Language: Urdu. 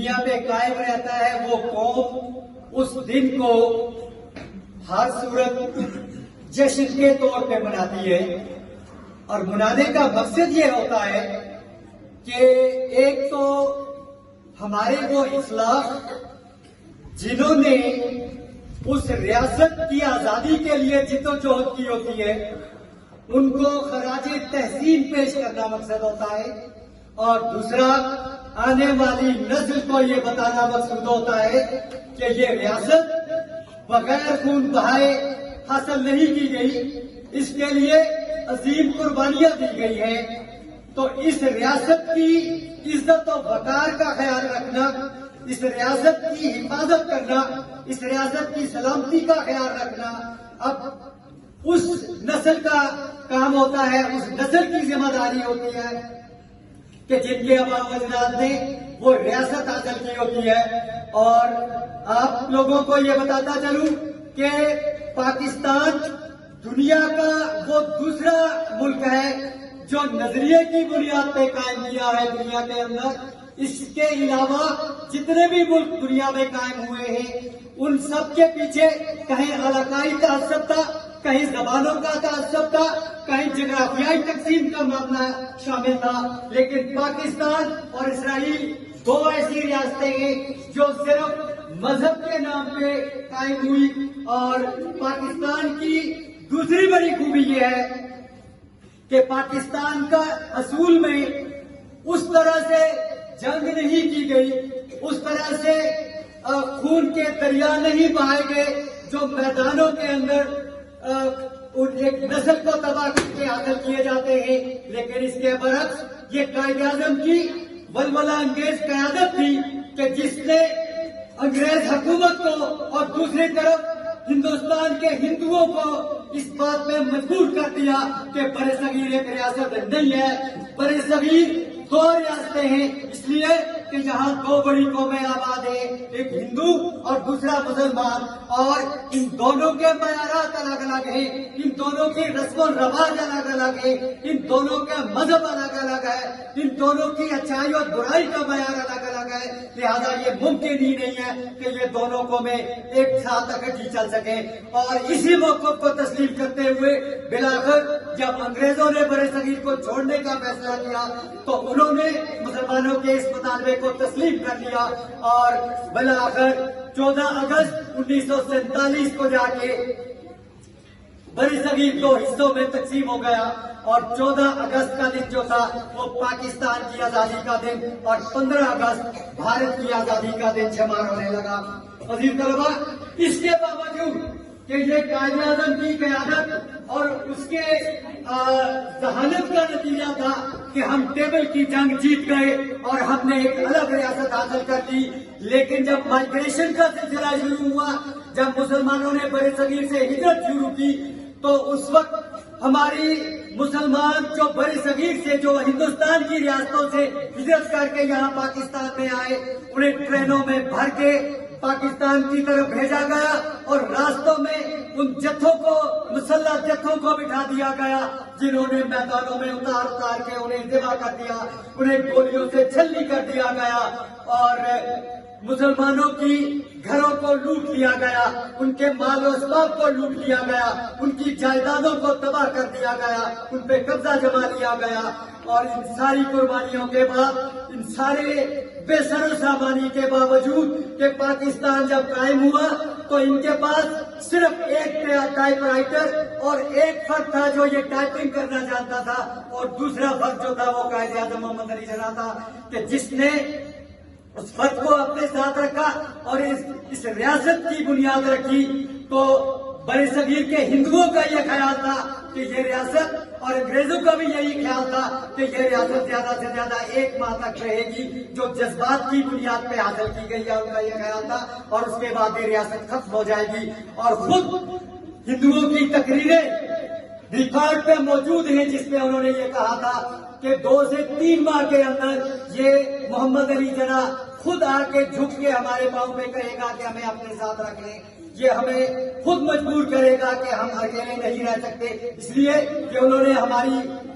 دنیا میں قائم رہتا ہے وہ قوم اس دن کو ہر صورت جشن کے طور پہ مناتی ہے، اور منانے کا مقصد یہ ہوتا ہے کہ ایک تو ہمارے وہ اسلاف جنہوں نے اس ریاست کی آزادی کے لیے جدوجہد کی ہوتی ہے ان کو خراج تحسین پیش کرنا مقصد ہوتا ہے، اور دوسرا آنے والی نسل کو یہ بتانا مقصود ہوتا ہے کہ یہ ریاست بغیر خون بہائے حاصل نہیں کی گئی، اس کے لیے عظیم قربانیاں دی گئی ہیں۔ تو اس ریاست کی عزت و وقار کا خیال رکھنا، اس ریاست کی حفاظت کرنا، اس ریاست کی سلامتی کا خیال رکھنا اب اس نسل کا کام ہوتا ہے، اس نسل کی ذمہ داری ہوتی ہے کہ جن کے آباء و اجداد نے وہ ریاست حاصل کی ہوتی ہے۔ اور آپ لوگوں کو یہ بتاتا چلوں کہ پاکستان دنیا کا وہ دوسرا ملک ہے جو نظریے کی بنیاد پہ قائم کیا ہے دنیا کے اندر۔ اس کے علاوہ جتنے بھی ملک دنیا میں قائم ہوئے ہیں ان سب کے پیچھے کہیں علاقائی تعصب تھا، کہیں زبانوں کا تعصب تھا، کہیں جغرافیائی تقسیم کا معاملہ شامل تھا، لیکن پاکستان اور اسرائیل دو ایسی ریاستیں ہیں جو صرف مذہب کے نام پہ قائم ہوئی۔ اور پاکستان کی دوسری بڑی خوبی یہ ہے کہ پاکستان کا اصول میں اس طرح سے جنگ نہیں کی گئی، اس طرح سے خون کے دریا نہیں بہائے گئے جو میدانوں کے اندر ایک نسل کو تباہ کر کے حاصل کیے جاتے ہیں، لیکن اس کے برعکس یہ قائد اعظم کی ولولہ انگیز قیادت تھی کہ جس نے انگریز حکومت کو اور دوسری طرف ہندوستان کے ہندوؤں کو اس بات میں مجبور کر دیا کہ برصغیر ایک ریاست نہیں ہے، برصغیر دو ریاستیں ہیں، اس لیے کہ یہاں دو بڑی قومیں آباد ہیں، ایک ہندو اور دوسرا مسلمان، اور ان دونوں کے معیارات الگ الگ ہیں، ان دونوں کی رسم و رواج الگ الگ ہیں، ان دونوں کا مذہب الگ الگ ہے، ان دونوں کی اچھائی اور برائی کا معیار الگ الگ ہے، لہذا یہ ممکن ہی نہیں ہے کہ یہ دونوں قومیں ایک ساتھ اکٹھی چل سکیں۔ اور اسی موقف کو تسلیم کرتے ہوئے بالآخر جب انگریزوں نے برصغیر کو چھوڑنے کا فیصلہ کیا تو انہوں نے مسلمانوں کے اس مطالبے کو تسلیم کر لیا، اور بالآخر 14 اگست 1947 کو جا کے برصغیر دو حصوں میں تقسیم ہو گیا، اور 14 اگست کا دن جو تھا وہ پاکستان کی آزادی کا دن اور 15 اگست بھارت کی آزادی کا دن شمار ہونے لگا۔ عزیز طلبہ، اس کے باوجود کہ یہ قائد اعظم کی قیادت اور اس کے ذہانت کا نتیجہ تھا کہ ہم ٹیبل کی جنگ جیت گئے اور ہم نے ایک الگ ریاست حاصل کر لی، لیکن جب مائیگریشن کا سلسلہ شروع ہوا، جب مسلمانوں نے برصغیر سے ہجرت شروع کی تو اس وقت ہماری مسلمان جو برصغیر سے جو ہندوستان کی ریاستوں سے ہجرت کر کے یہاں پاکستان میں آئے انہیں ٹرینوں میں بھر کے پاکستان کی طرف بھیجا گیا، اور راستوں میں ان جتھوں کو مسلح جتھوں کو بٹھا دیا گیا جنہوں نے میدانوں میں اتار کے انہیں ذبح کر دیا، انہیں گولیوں سے چھلنی کر دیا گیا، اور مسلمانوں کی گھروں کو لوٹ لیا گیا، ان کے مال و اسباب کو لوٹ لیا گیا، ان کی جائیدادوں کو تباہ کر دیا گیا، ان پہ قبضہ جما لیا گیا۔ اور ان ساری قربانیوں کے بعد، ان سارے بے سر و سامانی کے باوجود کہ پاکستان جب قائم ہوا تو ان کے پاس صرف ایک ٹائپ رائٹر اور ایک فرد تھا جو یہ ٹائپنگ کرنا جانتا تھا، اور دوسرا فرد جو تھا وہ قائد اعظم محمد علی جناح تھا، کہ جس نے اس فرد کو اپنے ساتھ رکھا اور اس ریاست کی بنیاد رکھی۔ تو برصغیر کے ہندوؤں کا یہ خیال تھا کہ یہ ریاست، اور انگریزوں کا بھی یہی خیال تھا کہ یہ ریاست زیادہ سے زیادہ 1 ماہ تک رہے گی، جو جذبات کی بنیاد پہ حاصل کی گئی ہے ان کا یہ خیال تھا، اور اس کے بعد یہ ریاست ختم ہو جائے گی۔ اور خود ہندوؤں کی تقریریں ریکارڈ پہ موجود ہیں جس میں انہوں نے یہ کہا تھا کہ 2 سے 3 ماہ کے اندر یہ محمد علی جناح خود آ کے جھک کے ہمارے پاؤں پہ کہے گا کہ ہمیں اپنے ساتھ رکھ لیں، یہ ہمیں خود مجبور کرے گا کہ ہم اکیلے نہیں رہ سکتے، اس لیے کہ انہوں نے ہماری